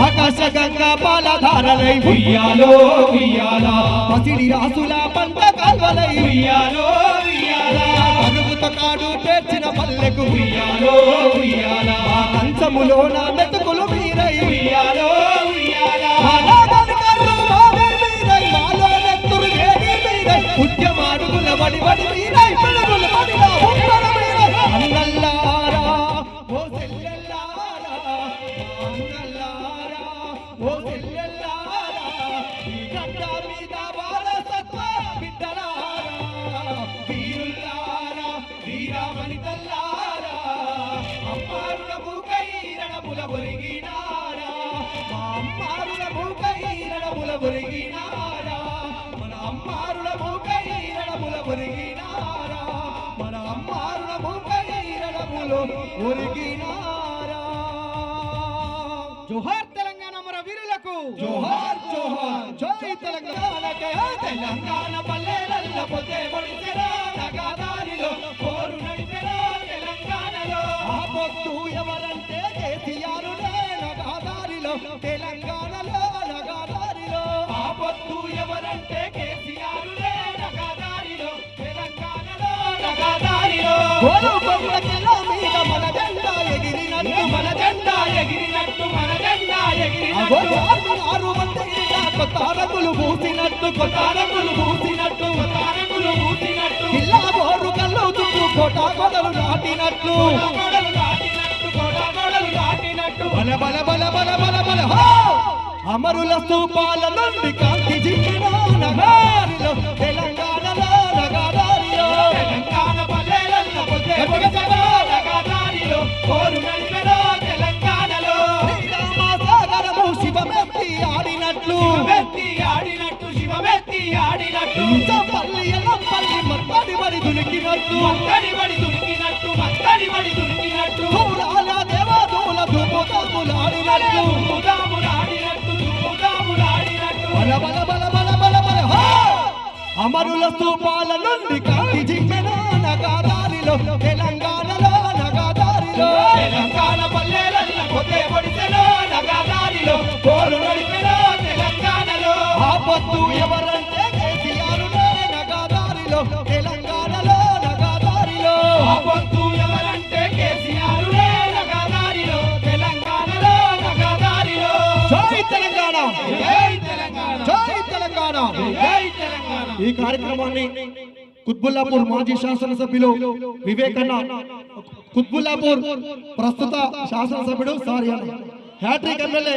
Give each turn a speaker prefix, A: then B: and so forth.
A: ఆకాశ గంగా పాలధారలై
B: ఉయ్యాలో ఉయ్యాల
A: పసిడి రాసుల పంట కాల్వలై
B: ఉయ్యాలో ఉయ్యాల
A: అరుగుత కాడు పేర్చిన పల్లెకు
B: ఉయ్యాలో ఉయ్యాల
A: కంచములో నా మెతుకులు మీరై
B: ఉయ్యాలో ఉయ్యాల
A: మాలో నెత్తురు వేడి మీరై ఉద్యమాడుగుల వడి వడి మీరై పిడుగుల వడిలా ఉప్పర మీరై అన్నల్లారా ఓ సెల్లెల్లారా అన్నల్లారా ఓ సెల్లెల్లారా ఈ గడ్డ మీద వారసత్వ బిడ్డలారా వీరుల్లారా వీరవనితల్లారా అమ్మారుల మూకై రణముల ఒరిగినారా మా అమ్మారుల మూకై రణముల ఒరిగినారా మన అమ్మారుల మూకై రణముల ఒరిగినారా మన అమ్మారుల మూకై రణముల ఒరిగినారా
B: జోహార్ తెలంగాణ మన వీరులకు
A: జోహార్ జోహార్ జై తెలంగాణ
B: తెలంగాణ పల్లెలల్ల పొదే పొడిచెరా నగదారిలో పోరు నడిపెరా తెలంగాణలో
A: ఆ పొత్తు ఎవరంటే కేసీఆర్ నగాదారిలో తెలంగాణలో నగాదారిలో
B: ఆ పొత్తు ఎవరంటే కేసీఆర్ నగదారిలో తెలంగాణలో నగదారిలో
A: కొండకెల మీద మన జెండా ఎగిరినట్టు
B: మన జెండా ఎగిరినట్టు మన జెండా
A: అగో
B: ఎగిరినట్టు
A: ఆరు మంది కొత్త రంగులు పూసినట్టు కొత్త రంగులు పూసినట్టు
B: తారకులు ఊసినట్టు
A: ఇలా బోరు కళ్ళు చుట్టూ కోట కొడలు నాటినట్లు
B: గోడలు దాటినట్టు గోడలు దాటినట్టు
A: బల బల బల బల బల బల హో! అమరుల స్తూపాల నుండి కాంతి జిమ్మిన నగారిలో తెలంగాణలో నగాదారిలో
B: తెలంగాణ పల్లెలల్ల పొదే పొడిచెరా నగదారిలో పోరు నడిపెరా తెలంగాణలో
A: శ్రీరామ సాగరము శివమెత్తి ఆడినట్లు
B: శివమెత్తి ఆడినట్టు శివమెత్తి ఆడినట్టు
A: పల్లి ఎల్లంపల్లి మత్తడి బడి దులికినట్లు
B: మత్తడి బడి దునికినట్టు మత్తడి బడి దునికినట్టు
A: దూరాల దేవాదూల ధూపకాములాడినట్లు
B: దుముదాములాడినట్టు దుముదాములాడినట్టు
A: బల బల బల బల బల బల హో! అమరుల స్తూపాల నుండి కాంతి జిమ్మెన నగాదారిలో తెలంగాణలో నగాదారిలో
B: తెలంగాణ పల్లెలల్ల పొదే పొడిచెరా నగదారిలో పోరు నడిపెరా తెలంగాణలో
A: ఆ పొత్తు ఎవరంటే కేసీఆర్ నగాదారిలో తెలంగాణలో నగాదారిలో
B: ఆ పొత్తు ఎవరంటే కేసీఆర్ నగదారిలో తెలంగాణలో నగదారిలో
A: జై తెలంగాణ
B: జై తెలంగాణ
A: జై తెలంగాణ
B: జై తెలంగాణ
A: ఈ కార్యక్రమాన్ని కుత్బుల్లాపూర్ మాజీ శాసనసభ్యులు వివేకన్న కుత్బుల్లాపూర్ ప్రస్తుత శాసనసభ్యుడు సారీ హ్యాట్రిక్ ఎమ్మెల్యే